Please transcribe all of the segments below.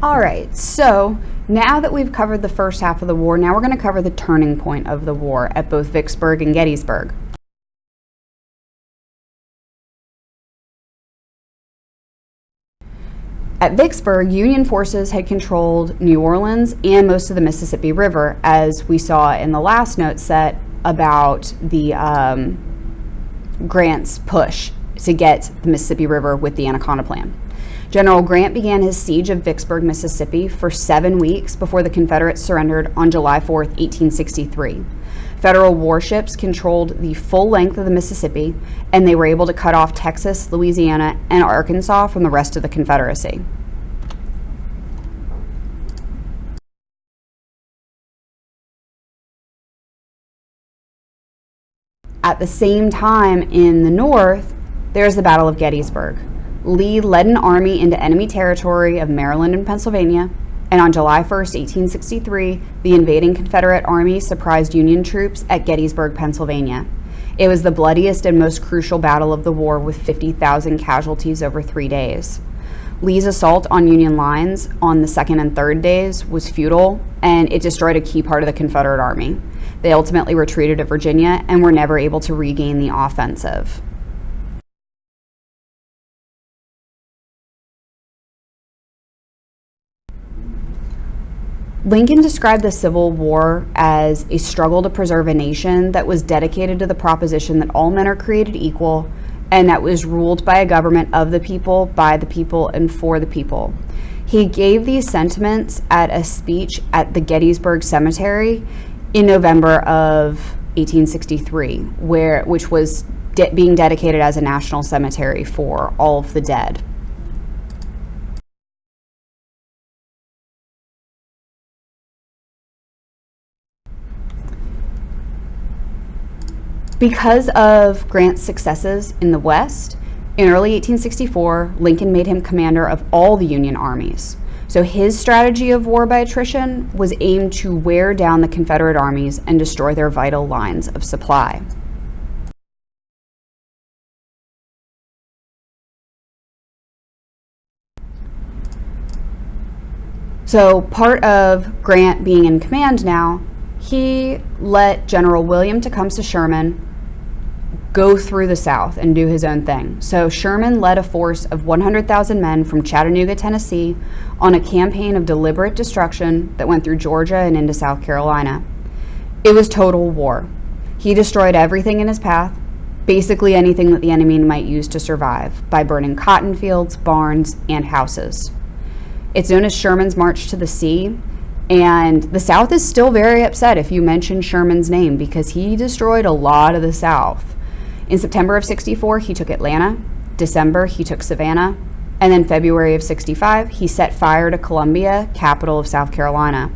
All right, so now that we've covered the first half of the war, now we're going to cover the turning point of the war at both Vicksburg and Gettysburg. At Vicksburg, Union forces had controlled New Orleans and most of the Mississippi River, as we saw in the last note set about the Grant's push to get the Mississippi River with the Anaconda Plan. General Grant began his siege of Vicksburg, Mississippi for 7 weeks before the Confederates surrendered on July 4, 1863. Federal warships controlled the full length of the Mississippi, and they were able to cut off Texas, Louisiana, and Arkansas from the rest of the Confederacy. At the same time in the north, there's the Battle of Gettysburg. Lee led an army into enemy territory of Maryland and Pennsylvania, and on July 1st, 1863, the invading Confederate army surprised Union troops at Gettysburg, Pennsylvania. It was the bloodiest and most crucial battle of the war, with 50,000 casualties over 3 days. Lee's assault on Union lines on the second and third days was futile, and it destroyed a key part of the Confederate army. They ultimately retreated to Virginia and were never able to regain the offensive. Lincoln described the Civil War as a struggle to preserve a nation that was dedicated to the proposition that all men are created equal, and that was ruled by a government of the people, by the people, and for the people. He gave these sentiments at a speech at the Gettysburg Cemetery in November of 1863, which was being dedicated as a national cemetery for all of the dead. Because of Grant's successes in the West, in early 1864, Lincoln made him commander of all the Union armies. So his strategy of war by attrition was aimed to wear down the Confederate armies and destroy their vital lines of supply. So part of Grant being in command now, he let General William Tecumseh Sherman go through the South and do his own thing. So Sherman led a force of 100,000 men from Chattanooga, Tennessee, on a campaign of deliberate destruction that went through Georgia and into South Carolina. It was total war. He destroyed everything in his path, basically anything that the enemy might use to survive, by burning cotton fields, barns, and houses. It's known as Sherman's March to the Sea, and the South is still very upset if you mention Sherman's name, because he destroyed a lot of the South. In September of 64, he took Atlanta. December, he took Savannah. And then February of 65, he set fire to Columbia, capital of South Carolina.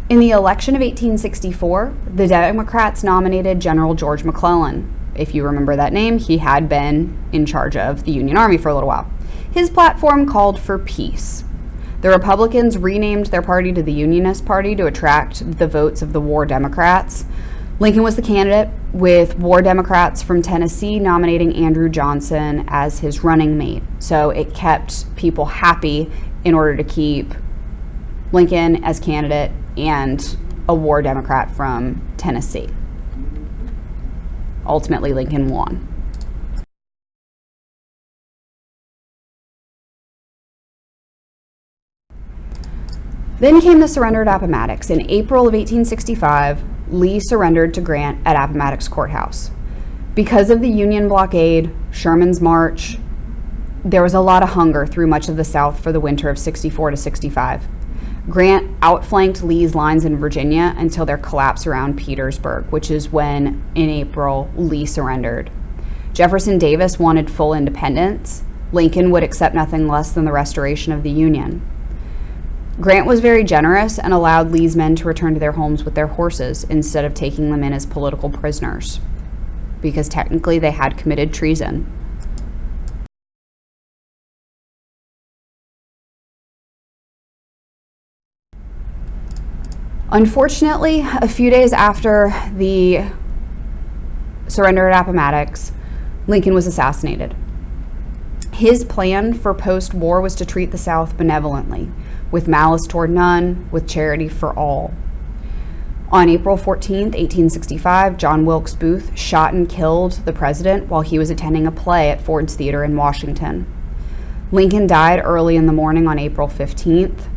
In the election of 1864, the Democrats nominated General George McClellan. If you remember that name, he had been in charge of the Union Army for a little while. His platform called for peace. The Republicans renamed their party to the Unionist Party to attract the votes of the War Democrats. Lincoln was the candidate, with War Democrats from Tennessee nominating Andrew Johnson as his running mate. So it kept people happy in order to keep Lincoln as candidate and a War Democrat from Tennessee. Ultimately, Lincoln won. Then came the surrender at Appomattox. In April of 1865, Lee surrendered to Grant at Appomattox Courthouse. Because of the Union blockade, Sherman's march, there was a lot of hunger through much of the South for the winter of 64 to 65. Grant outflanked Lee's lines in Virginia until their collapse around Petersburg, which is when, in April, Lee surrendered. Jefferson Davis wanted full independence. Lincoln would accept nothing less than the restoration of the Union. Grant was very generous and allowed Lee's men to return to their homes with their horses instead of taking them in as political prisoners, because technically they had committed treason. Unfortunately, a few days after the surrender at Appomattox, Lincoln was assassinated. His plan for post-war was to treat the South benevolently, with malice toward none, with charity for all. On April 14, 1865, John Wilkes Booth shot and killed the president while he was attending a play at Ford's Theater in Washington. Lincoln died early in the morning on April 15th,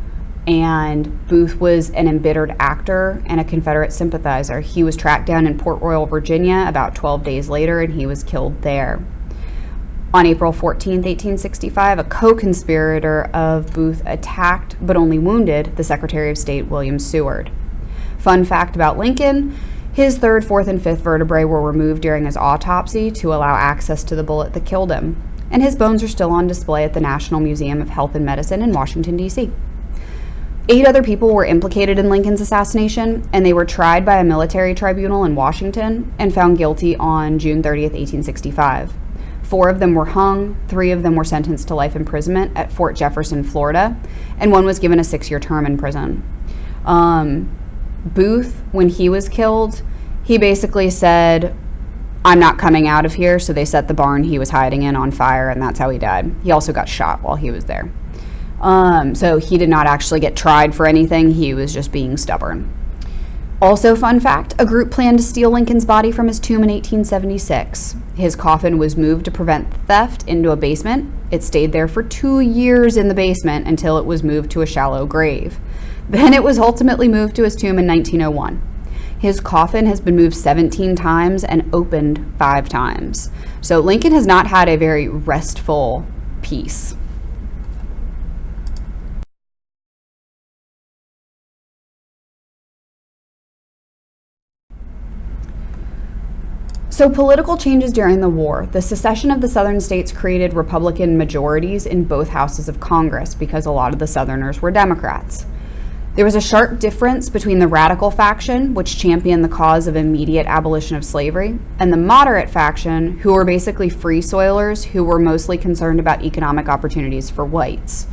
and Booth was an embittered actor and a Confederate sympathizer. He was tracked down in Port Royal, Virginia about 12 days later, and he was killed there. On April 14, 1865, a co-conspirator of Booth attacked, but only wounded, the Secretary of State, William Seward. Fun fact about Lincoln, his third, fourth, and fifth vertebrae were removed during his autopsy to allow access to the bullet that killed him, and his bones are still on display at the National Museum of Health and Medicine in Washington, D.C. 8 other people were implicated in Lincoln's assassination, and they were tried by a military tribunal in Washington and found guilty on June 30, 1865. 4 of them were hung, 3 of them were sentenced to life imprisonment at Fort Jefferson, Florida, and 1 was given a 6-year term in prison. Booth, when he was killed, he basically said, "I'm not coming out of here," so they set the barn he was hiding in on fire, and that's how he died. He also got shot while he was there. So he did not actually get tried for anything, he was just being stubborn. Also, fun fact, a group planned to steal Lincoln's body from his tomb in 1876. His coffin was moved to prevent theft into a basement. It stayed there for 2 years in the basement until it was moved to a shallow grave. Then it was ultimately moved to his tomb in 1901. His coffin has been moved 17 times and opened 5 times. So Lincoln has not had a very restful peace. So political changes during the war. The secession of the southern states created Republican majorities in both houses of Congress because a lot of the Southerners were Democrats. There was a sharp difference between the radical faction, which championed the cause of immediate abolition of slavery, and the moderate faction, who were basically free soilers who were mostly concerned about economic opportunities for whites.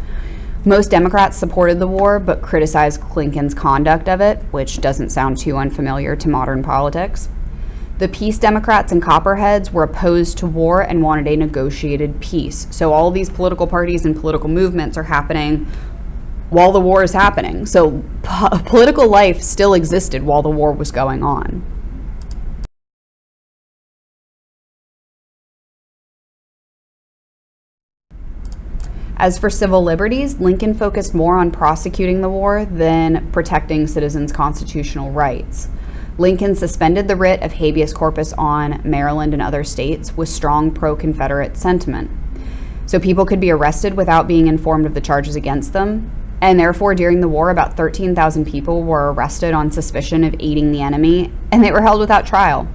Most Democrats supported the war, but criticized Lincoln's conduct of it, which doesn't sound too unfamiliar to modern politics. The Peace Democrats and Copperheads were opposed to war and wanted a negotiated peace. So all these political parties and political movements are happening while the war is happening. So political life still existed while the war was going on. As for civil liberties, Lincoln focused more on prosecuting the war than protecting citizens' constitutional rights. Lincoln suspended the writ of habeas corpus on Maryland and other states with strong pro-Confederate sentiment. So people could be arrested without being informed of the charges against them, and therefore during the war about 13,000 people were arrested on suspicion of aiding the enemy, and they were held without trial.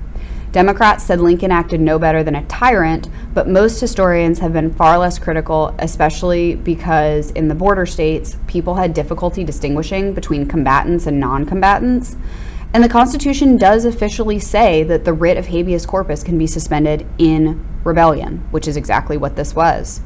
Democrats said Lincoln acted no better than a tyrant, but most historians have been far less critical, especially because in the border states, people had difficulty distinguishing between combatants and non-combatants. And the Constitution does officially say that the writ of habeas corpus can be suspended in rebellion, which is exactly what this was.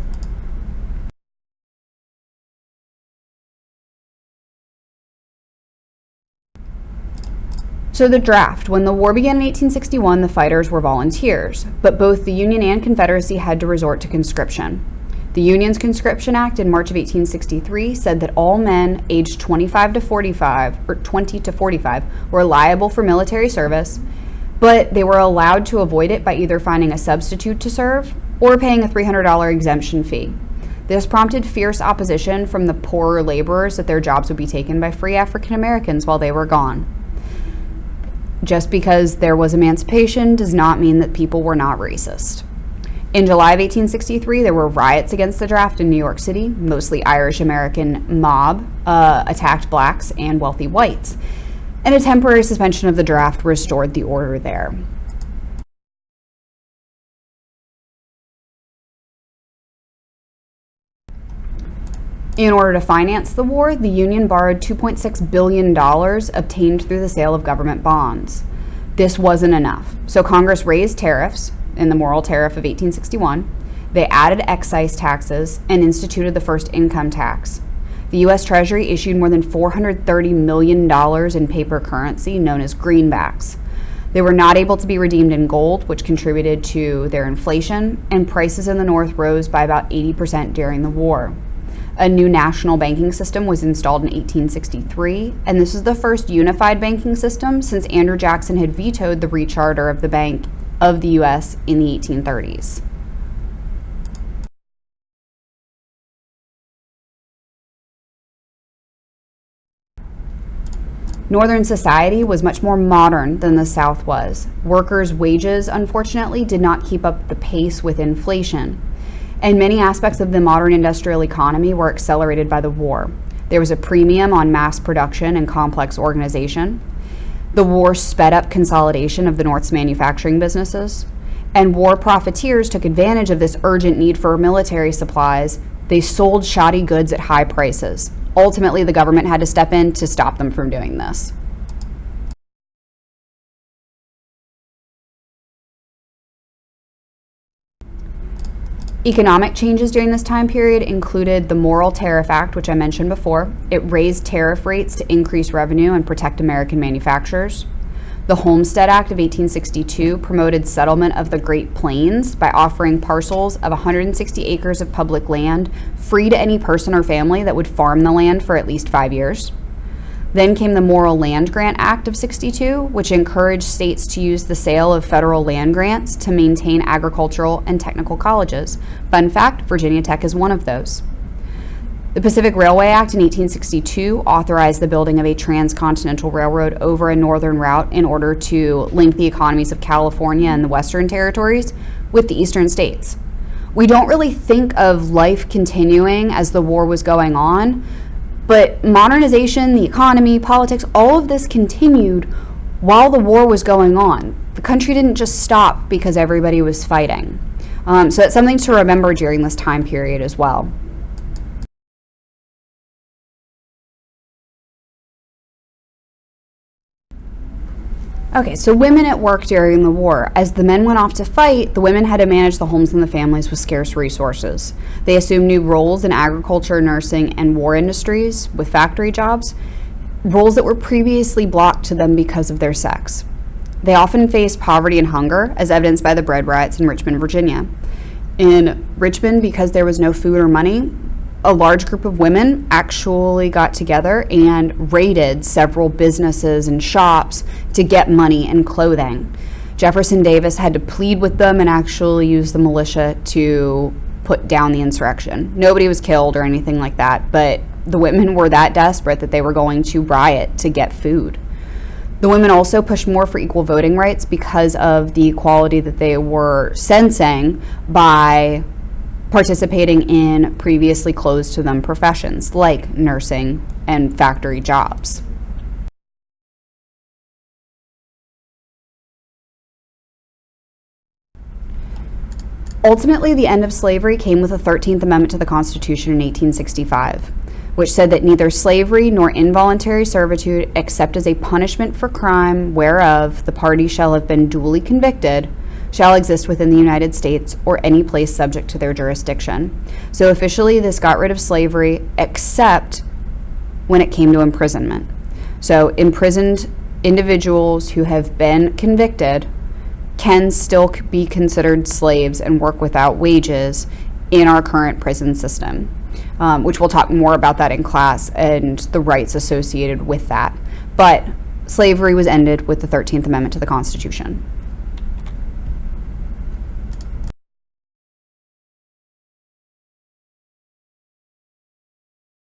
So the draft. When the war began in 1861, the fighters were volunteers, but both the Union and Confederacy had to resort to conscription. The Union's Conscription Act in March of 1863 said that all men aged 25 to 45, or 20 to 45, were liable for military service, but they were allowed to avoid it by either finding a substitute to serve or paying a $300 exemption fee. This prompted fierce opposition from the poorer laborers that their jobs would be taken by free African Americans while they were gone. Just because there was emancipation does not mean that people were not racist. In July of 1863, there were riots against the draft in New York City. Mostly Irish-American mob attacked blacks and wealthy whites, and a temporary suspension of the draft restored the order there. In order to finance the war, the Union borrowed $2.6 billion obtained through the sale of government bonds. This wasn't enough, so Congress raised tariffs in the Morrill Tariff of 1861. They added excise taxes and instituted the first income tax. The U.S. Treasury issued more than $430 million in paper currency known as greenbacks. They were not able to be redeemed in gold, which contributed to their inflation, and prices in the North rose by about 80% during the war. A new national banking system was installed in 1863, and this is the first unified banking system since Andrew Jackson had vetoed the recharter of the Bank of the U.S. in the 1830s. Northern society was much more modern than the South was. Workers' wages, unfortunately, did not keep up the pace with inflation, and many aspects of the modern industrial economy were accelerated by the war. There was a premium on mass production and complex organization. The war sped up consolidation of the North's manufacturing businesses, and war profiteers took advantage of this urgent need for military supplies. They sold shoddy goods at high prices. Ultimately, the government had to step in to stop them from doing this. Economic changes during this time period included the Morrill Tariff Act, which I mentioned before. It raised tariff rates to increase revenue and protect American manufacturers. The Homestead Act of 1862 promoted settlement of the Great Plains by offering parcels of 160 acres of public land free to any person or family that would farm the land for at least 5 years. Then came the Morrill Land Grant Act of 62, which encouraged states to use the sale of federal land grants to maintain agricultural and technical colleges. Fun fact, Virginia Tech is one of those. The Pacific Railway Act in 1862 authorized the building of a transcontinental railroad over a northern route in order to link the economies of California and the Western territories with the eastern states. We don't really think of life continuing as the war was going on, but modernization, the economy, politics, all of this continued while the war was going on. The country didn't just stop because everybody was fighting. So it's something to remember during this time period as well. Okay, so women at work during the war. As the men went off to fight, the women had to manage the homes and the families with scarce resources. They assumed new roles in agriculture, nursing, and war industries with factory jobs, roles that were previously blocked to them because of their sex. They often faced poverty and hunger, as evidenced by the bread riots in Richmond, Virginia. In Richmond, because there was no food or money, a large group of women actually got together and raided several businesses and shops to get money and clothing. Jefferson Davis had to plead with them and actually use the militia to put down the insurrection. Nobody was killed or anything like that, but the women were that desperate that they were going to riot to get food. The women also pushed more for equal voting rights because of the equality that they were sensing by participating in previously closed to them professions like nursing and factory jobs. Ultimately, the end of slavery came with the 13th Amendment to the Constitution in 1865, which said that neither slavery nor involuntary servitude, except as a punishment for crime whereof the party shall have been duly convicted, shall exist within the United States or any place subject to their jurisdiction. So officially, this got rid of slavery, except when it came to imprisonment. So imprisoned individuals who have been convicted can still be considered slaves and work without wages in our current prison system, which we'll talk more about that in class and the rights associated with that. But slavery was ended with the 13th Amendment to the Constitution.